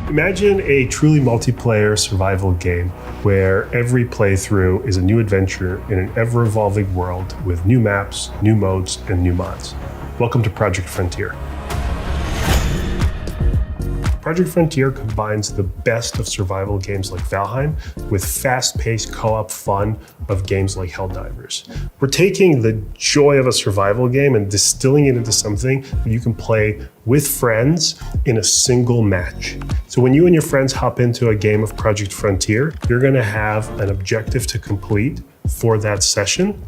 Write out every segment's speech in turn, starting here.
Imagine a truly multiplayer survival game where every playthrough is a new adventure in an ever-evolving world with new maps, new modes, and new mods. Welcome to Project Frontier. Project Frontier combines the best of survival games like Valheim with fast-paced co-op fun of games like Helldivers. We're taking the joy of a survival game and distilling it into something that you can play with friends in a single match. So when you and your friends hop into a game of Project Frontier, you're gonna have an objective to complete for that session.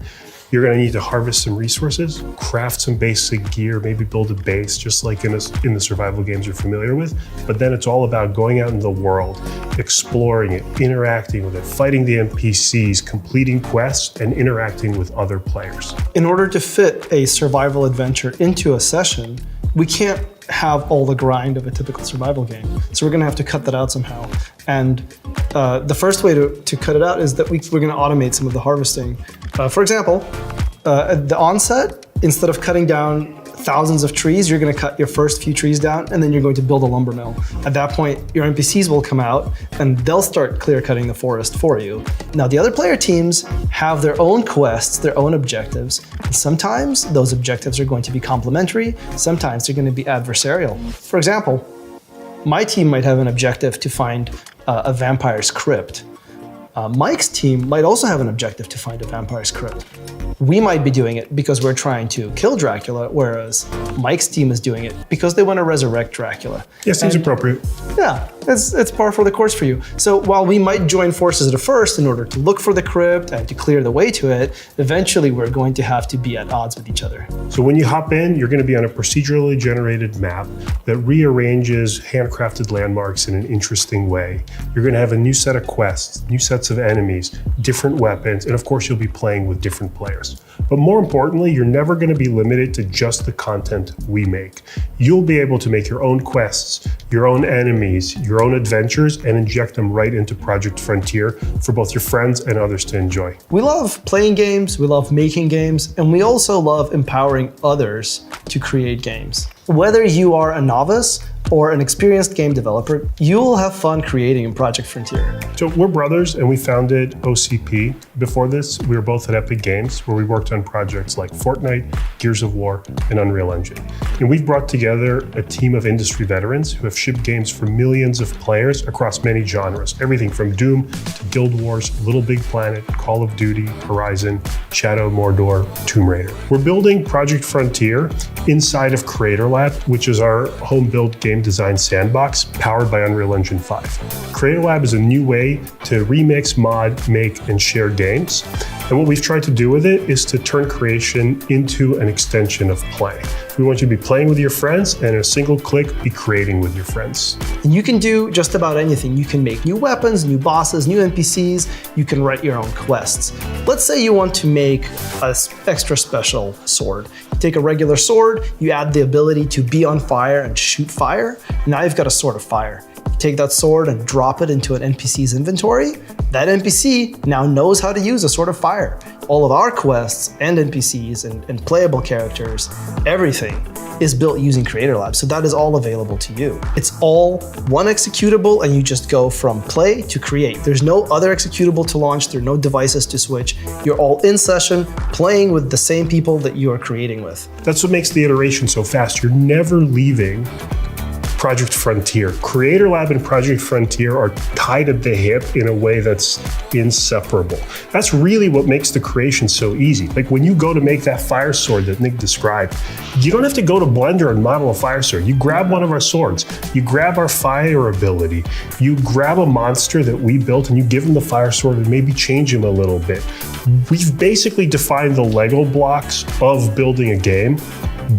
You're gonna need to harvest some resources, craft some basic gear, maybe build a base, just like in the survival games you're familiar with. But then it's all about going out in the world, exploring it, interacting with it, fighting the NPCs, completing quests, and interacting with other players. In order to fit a survival adventure into a session, we can't have all the grind of a typical survival game. So we're gonna have to cut that out somehow. And the first way to cut it out is that we're gonna automate some of the harvesting. For example, at the onset, instead of cutting down thousands of trees, you're gonna cut your first few trees down and then you're going to build a lumber mill. At that point, your NPCs will come out and they'll start clear cutting the forest for you. Now, the other player teams have their own quests, their own objectives. And sometimes those objectives are going to be complementary, sometimes they're gonna be adversarial. For example, my team might have an objective to find a vampire's crypt. Mike's team might also have an objective to find a vampire's crypt. We might be doing it because we're trying to kill Dracula, whereas Mike's team is doing it because they want to resurrect Dracula. Yeah, seems appropriate. Yeah, it's par for the course for you. So while we might join forces at first in order to look for the crypt and to clear the way to it, eventually we're going to have to be at odds with each other. So when you hop in, you're going to be on a procedurally generated map that rearranges handcrafted landmarks in an interesting way. You're going to have a new set of quests, new sets of enemies, different weapons, and of course you'll be playing with different players. But more importantly, you're never going to be limited to just the content we make. You'll be able to make your own quests, your own enemies, your own adventures, and inject them right into Project Frontier for both your friends and others to enjoy. We love playing games, we love making games, and we also love empowering others to create games. Whether you are a novice or an experienced game developer, you'll have fun creating in Project Frontier. So we're brothers and we founded OCP. Before this, we were both at Epic Games where we worked on projects like Fortnite, Gears of War, and Unreal Engine. And we've brought together a team of industry veterans who have shipped games for millions of players across many genres, everything from Doom to Guild Wars, Little Big Planet, Call of Duty, Horizon, Shadow Mordor, Tomb Raider. We're building Project Frontier inside of Creator Lab, which is our home-built game design sandbox powered by Unreal Engine 5. Creator Lab is a new way to remix, mod, make, and share games. And what we've tried to do with it is to turn creation into an extension of play. We want you to be playing with your friends and in a single click, be creating with your friends. And you can do just about anything. You can make new weapons, new bosses, new NPCs. You can write your own quests. Let's say you want to make an extra special sword. You take a regular sword, you add the ability to be on fire and shoot fire. Now you've got a sword of fire. You take that sword and drop it into an NPC's inventory. That NPC now knows how to use a sword of fire. All of our quests and NPCs and playable characters, everything is built using Creator Lab. So that is all available to you. It's all one executable and you just go from play to create. There's no other executable to launch. There are no devices to switch. You're all in session playing with the same people that you are creating with. That's what makes the iteration so fast. You're never leaving Project Frontier. Creator Lab and Project Frontier are tied at the hip in a way that's inseparable. That's really what makes the creation so easy. Like when you go to make that fire sword that Nick described, you don't have to go to Blender and model a fire sword. You grab one of our swords, you grab our fire ability, you grab a monster that we built and you give him the fire sword and maybe change him a little bit. We've basically defined the Lego blocks of building a game,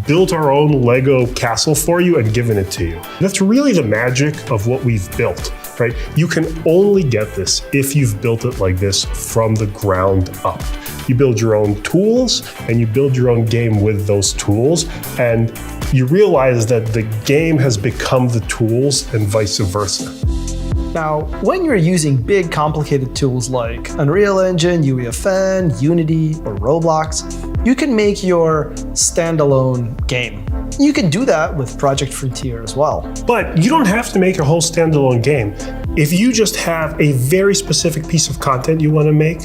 built our own Lego castle for you and given it to you. That's really the magic of what we've built, right? You can only get this if you've built it like this from the ground up. You build your own tools and you build your own game with those tools, and you realize that the game has become the tools and vice versa. Now, when you're using big, complicated tools like Unreal Engine, UEFN, Unity, or Roblox, you can make your standalone game. You could do that with Project Frontier as well. But you don't have to make a whole standalone game. If you just have a very specific piece of content you want to make,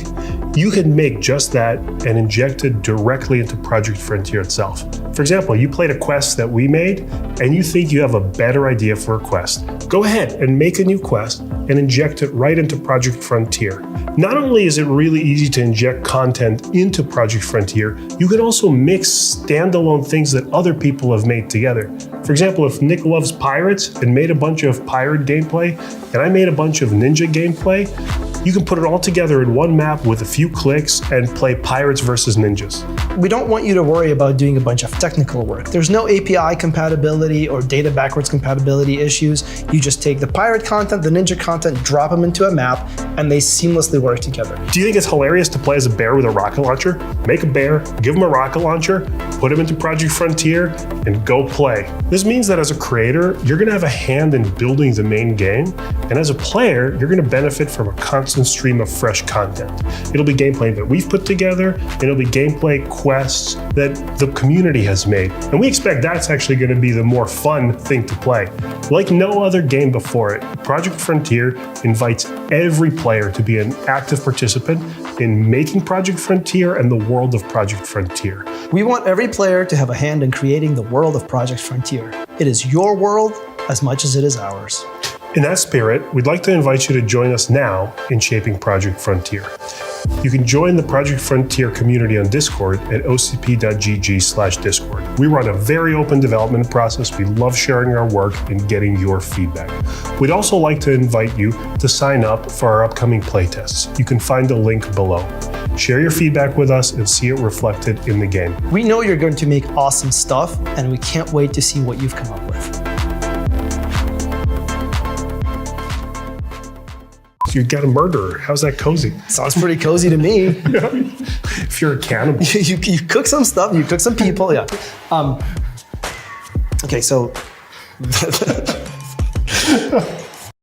you can make just that and inject it directly into Project Frontier itself. For example, you played a quest that we made and you think you have a better idea for a quest. Go ahead and make a new quest and inject it right into Project Frontier. Not only is it really easy to inject content into Project Frontier, you can also mix standalone things that other people have made together. For example, if Nick loves pirates and made a bunch of pirate gameplay, and I made a bunch of ninja gameplay, you can put it all together in one map with a few clicks and play pirates versus ninjas. We don't want you to worry about doing a bunch of technical work. There's no API compatibility or data backwards compatibility issues. You just take the pirate content, the ninja content, drop them into a map, and they seamlessly work together. Do you think it's hilarious to play as a bear with a rocket launcher? Make a bear, give him a rocket launcher, put him into Project Frontier, and go play. This means that as a creator, you're gonna have a hand in building the main game, and as a player, you're gonna benefit from a constant stream of fresh content. It'll be gameplay that we've put together, and it'll be gameplay quests that the community has made. And we expect that's actually gonna be the more fun thing to play. Like no other game before it, Project Frontier invites every player to be an active participant in making Project Frontier and the world of Project Frontier. We want every player to have a hand in creating the world of Project Frontier. It is your world as much as it is ours. In that spirit, we'd like to invite you to join us now in shaping Project Frontier. You can join the Project Frontier community on Discord at ocp.gg/discord. We run a very open development process. We love sharing our work and getting your feedback. We'd also like to invite you to sign up for our upcoming playtests. You can find the link below. Share your feedback with us and see it reflected in the game. We know you're going to make awesome stuff, and we can't wait to see what you've come up with. You got a murderer. How's that cozy? Sounds pretty cozy to me. If you're a cannibal. you cook some stuff, you cook some people, yeah. Okay, so